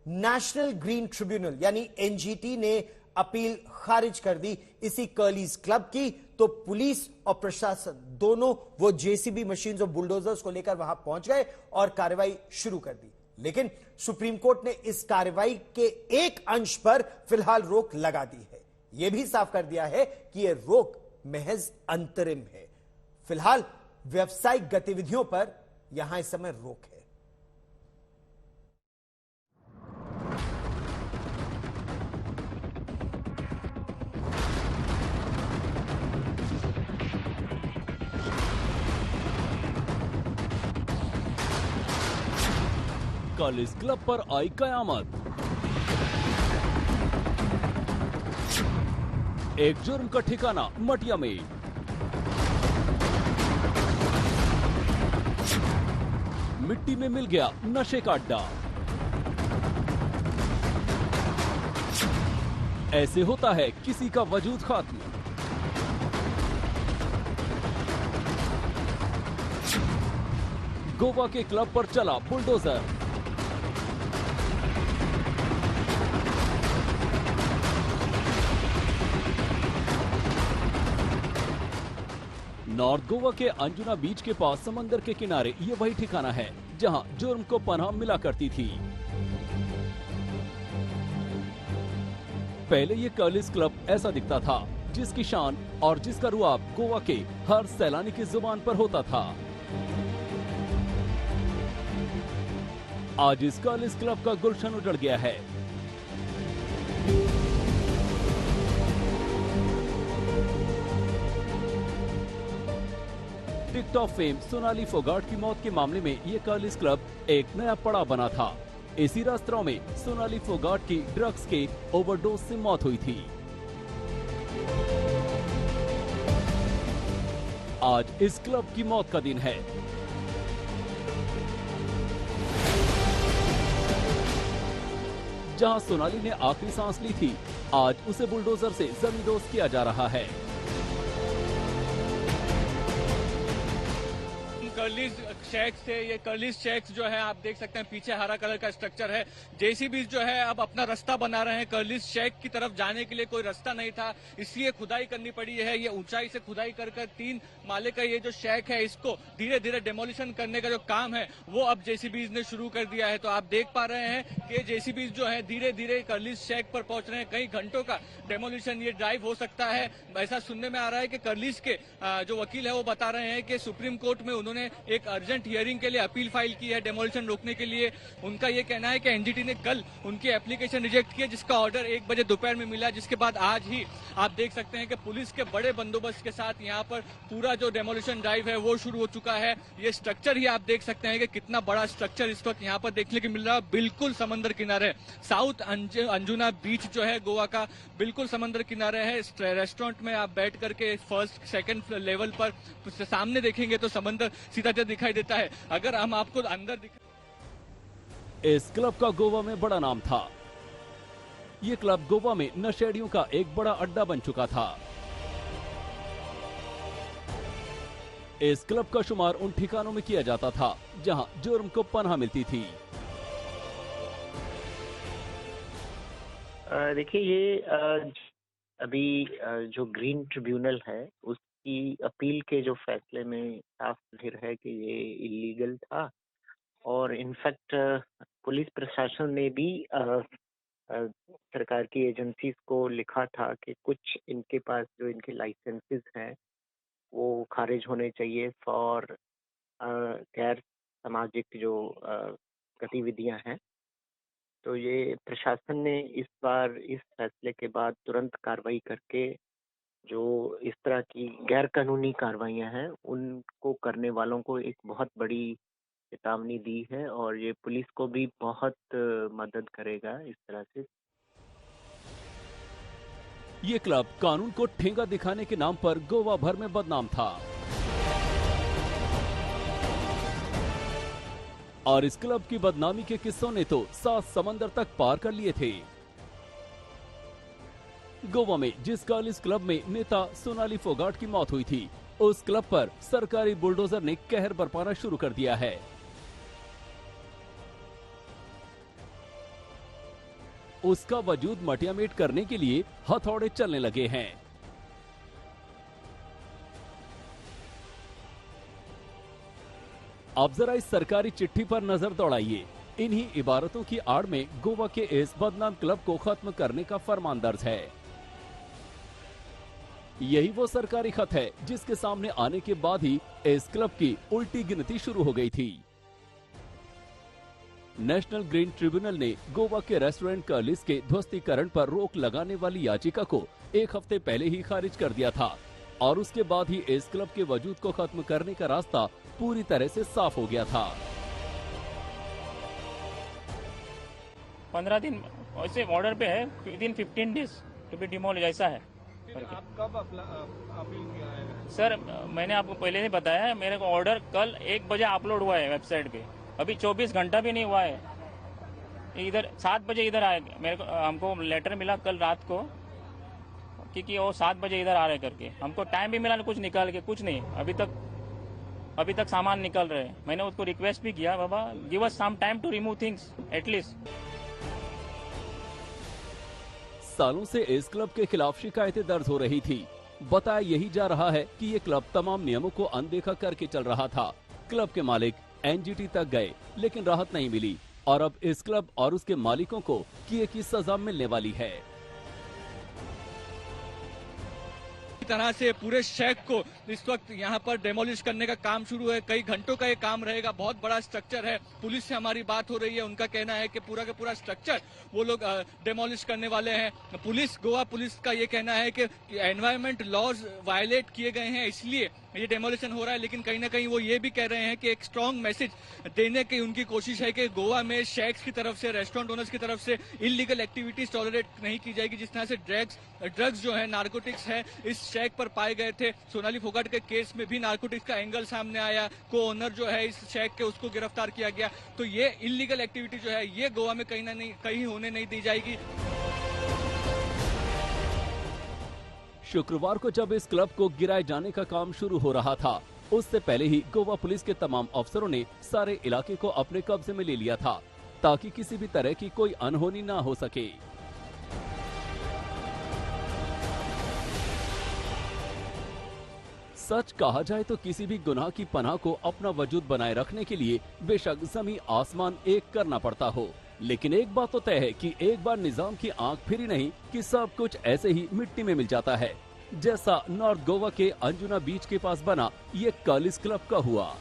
National green tribunal यानी NGT ने appeal खारिज कर दी इसी कर्लीज क्लब की। तो पुलिस और प्रशासन दोनों वो जेसीबी मशीन और बुलडोजर्स को लेकर वहां पहुंच गए और कार्रवाई शुरू कर दी। लेकिन सुप्रीम कोर्ट ने इस कार्रवाई के एक अंश पर फिलहाल रोक लगा दी है। यह भी साफ कर दिया है कि यह रोक महज अंतरिम है। फिलहाल व्यावसायिक गतिविधियों पर यहां इस समय रोक है। कर्लीज क्लब पर आई कयामत। एक जुर्म का ठिकाना मटिया में। मिट्टी में मिल गया नशे का अड्डा। ऐसे होता है किसी का वजूद खत्म। गोवा के क्लब पर चला बुलडोजर। नॉर्थ गोवा के अंजुना बीच के पास समंदर के किनारे ये वही ठिकाना है जहां जुर्म को पनाह मिला करती थी। पहले ये कर्लीज क्लब ऐसा दिखता था जिसकी शान और जिसका रुआब गोवा के हर सैलानी की जुबान पर होता था। आज इस कर्लीज क्लब का गुलशन उजड़ गया है। टिकटॉक फेम सोनाली फोगाट की मौत के मामले में ये कर्लीज क्लब एक नया पड़ाव बना था। इसी रेस्तरां में सोनाली फोगाट की ड्रग्स के ओवरडोज से मौत हुई थी। आज इस क्लब की मौत का दिन है। जहां सोनाली ने आखिरी सांस ली थी, आज उसे बुलडोजर से जमींदोज किया जा रहा है। कर्लीज शेक्स से ये कर्लीज शेक्स जो है आप देख सकते हैं पीछे हरा कलर का स्ट्रक्चर है। जेसीबी जो है अब अपना रास्ता बना रहे हैं। कर्लीज शेक की तरफ जाने के लिए कोई रास्ता नहीं था, इसलिए खुदाई करनी पड़ी है। ये ऊंचाई से खुदाई कर 3 माले का ये जो शेक है इसको धीरे धीरे डेमोलिशन करने का जो काम है वो अब जेसीबीज ने शुरू कर दिया है। तो आप देख पा रहे हैं कि जेसीबीज जो है धीरे धीरे कर्लीज शेक पर पहुंच रहे हैं। कई घंटों का डेमोलिशन ये ड्राइव हो सकता है। ऐसा सुनने में आ रहा है कि कर्लीज के जो वकील है वो बता रहे हैं कि सुप्रीम कोर्ट में उन्होंने एक अर्जेंट हियरिंग के लिए अपील फाइल की है डेमोलिशन रोकने के लिए। उनका ये कहना है कि एनजीटी ने कल उनकी एप्लीकेशन रिजेक्ट किया, जिसका ऑर्डर 1 बजे दोपहर में मिला, जिसके बाद आज ही आप देख सकते हैं कि पुलिस के बड़े बंदोबस्त के साथ यहाँ पर पूरा जो डेमोलिशन ड्राइव है वो शुरू हो चुका है। ये स्ट्रक्चर ही आप देख सकते हैं कि कितना बड़ा स्ट्रक्चर इस वक्त यहाँ पर देखने को मिल रहा है। बिल्कुल समंदर किनारे साउथ अंजुना बीच जो है गोवा का बिल्कुल समंदर किनारे है। रेस्टोरेंट में आप बैठ करके फर्स्ट सेकंड लेवल पर सामने देखेंगे तो समंदर सीधा दिखाई देता है। अगर हम आपको अंदर इस क्लब का गोवा में बड़ा नाम था। ये क्लब गोवा में नशेड़ियों का एक बड़ा अड्डा बन चुका था। इस क्लब का शुमार उन ठिकानों में किया जाता था जहां जुर्म को पनाह मिलती थी। देखिए ये अभी जो ग्रीन ट्रिब्यूनल है उसकी अपील के जो फैसले में साफ जाहिर है कि ये इलीगल था। और इनफैक्ट पुलिस प्रशासन ने भी सरकार की एजेंसीज को लिखा था कि कुछ इनके पास जो इनके लाइसेंसेस हैं वो खारिज होने चाहिए फॉर गैर सामाजिक जो गतिविधियां हैं। तो ये प्रशासन ने इस बार इस फैसले के बाद तुरंत कार्रवाई करके जो इस तरह की गैर कानूनी कार्रवाइयां हैं उनको करने वालों को एक बहुत बड़ी चेतावनी दी है और ये पुलिस को भी बहुत मदद करेगा इस तरह से। ये क्लब कानून को ठेंगा दिखाने के नाम पर गोवा भर में बदनाम था और इस क्लब की बदनामी के किस्सों ने तो 7 समंदर तक पार कर लिए थे। गोवा में जिस कर्लीज क्लब में नेता सोनाली फोगाट की मौत हुई थी, उस क्लब पर सरकारी बुलडोजर ने कहर बरपाना शुरू कर दिया है। उसका वजूद मटियामेट करने के लिए हथौड़े चलने लगे हैं। अब जरा इस सरकारी चिट्ठी पर नजर दौड़ाइए। इन्हीं इबारतों की आड़ में गोवा के इस बदनाम क्लब को खत्म करने का फरमान दर्ज है। यही वो सरकारी खत है जिसके सामने आने के बाद ही इस क्लब की उल्टी गिनती शुरू हो गई थी। नेशनल ग्रीन ट्रिब्यूनल ने गोवा के रेस्टोरेंट कर्लिस के ध्वस्तीकरण पर रोक लगाने वाली याचिका को एक हफ्ते पहले ही खारिज कर दिया था और उसके बाद ही इस क्लब के वजूद को खत्म करने का रास्ता पूरी तरह से साफ हो गया था। 15 दिन ऐसे ऑर्डर पे है, within 15 days to be demolish, ऐसा है। आप कब अपील किया है? सर मैंने आपको पहले ही बताया है, मेरे को ऑर्डर कल 1 बजे अपलोड हुआ है वेबसाइट पे, अभी 24 घंटा भी नहीं हुआ है। इधर 7 बजे इधर आए, मेरे को हमको लेटर मिला कल रात को क्योंकि वो 7 बजे इधर आ रहे करके, हमको टाइम भी मिला कुछ निकाल के, कुछ नहीं अभी तक सामान निकल रहे हैं। मैंने उसको रिक्वेस्ट भी किया, बाबा give us some time to remove things at least. सालों से इस क्लब के खिलाफ शिकायतें दर्ज हो रही थी। बताया यही जा रहा है कि ये क्लब तमाम नियमों को अनदेखा करके चल रहा था। क्लब के मालिक एनजीटी तक गए लेकिन राहत नहीं मिली और अब इस क्लब और उसके मालिकों को किए की सजा मिलने वाली है। तरह से पूरे शैक को इस वक्त यहाँ पर डेमोलिश करने का काम शुरू है। कई घंटों का ये काम रहेगा, बहुत बड़ा स्ट्रक्चर है। पुलिस से हमारी बात हो रही है, उनका कहना है कि पूरा का पूरा स्ट्रक्चर वो लोग डेमोलिश करने वाले हैं। गोवा पुलिस का ये कहना है कि एनवायरमेंट लॉज वायलेट किए गए हैं इसलिए ये डेमोलिशन हो रहा है, लेकिन कहीं ना कहीं वो ये भी कह रहे हैं कि एक स्ट्रांग मैसेज देने की उनकी कोशिश है कि गोवा में शैक्स की तरफ से, रेस्टोरेंट ओनर्स की तरफ से इलीगल एक्टिविटीज टॉलरेट नहीं की जाएगी। जिस तरह से ड्रग्स जो है, नार्कोटिक्स है, इस शैक पर पाए गए थे। सोनाली फोगाट के केस में भी नार्कोटिक्स का एंगल सामने आया, को ओनर जो है इस शैक के, उसको गिरफ्तार किया गया। तो ये इलीगल एक्टिविटी जो है ये गोवा में कहीं होने नहीं दी जाएगी। शुक्रवार को जब इस क्लब को गिराए जाने का काम शुरू हो रहा था, उससे पहले ही गोवा पुलिस के तमाम अफसरों ने सारे इलाके को अपने कब्जे में ले लिया था ताकि किसी भी तरह की कोई अनहोनी ना हो सके। सच कहा जाए तो किसी भी गुनाह की पनाह को अपना वजूद बनाए रखने के लिए बेशक जमीन आसमान एक करना पड़ता हो, लेकिन एक बात तो तय है कि एक बार निजाम की आंख फिरी नहीं कि सब कुछ ऐसे ही मिट्टी में मिल जाता है, जैसा नॉर्थ गोवा के अंजुना बीच के पास बना ये कर्लिस क्लब का हुआ।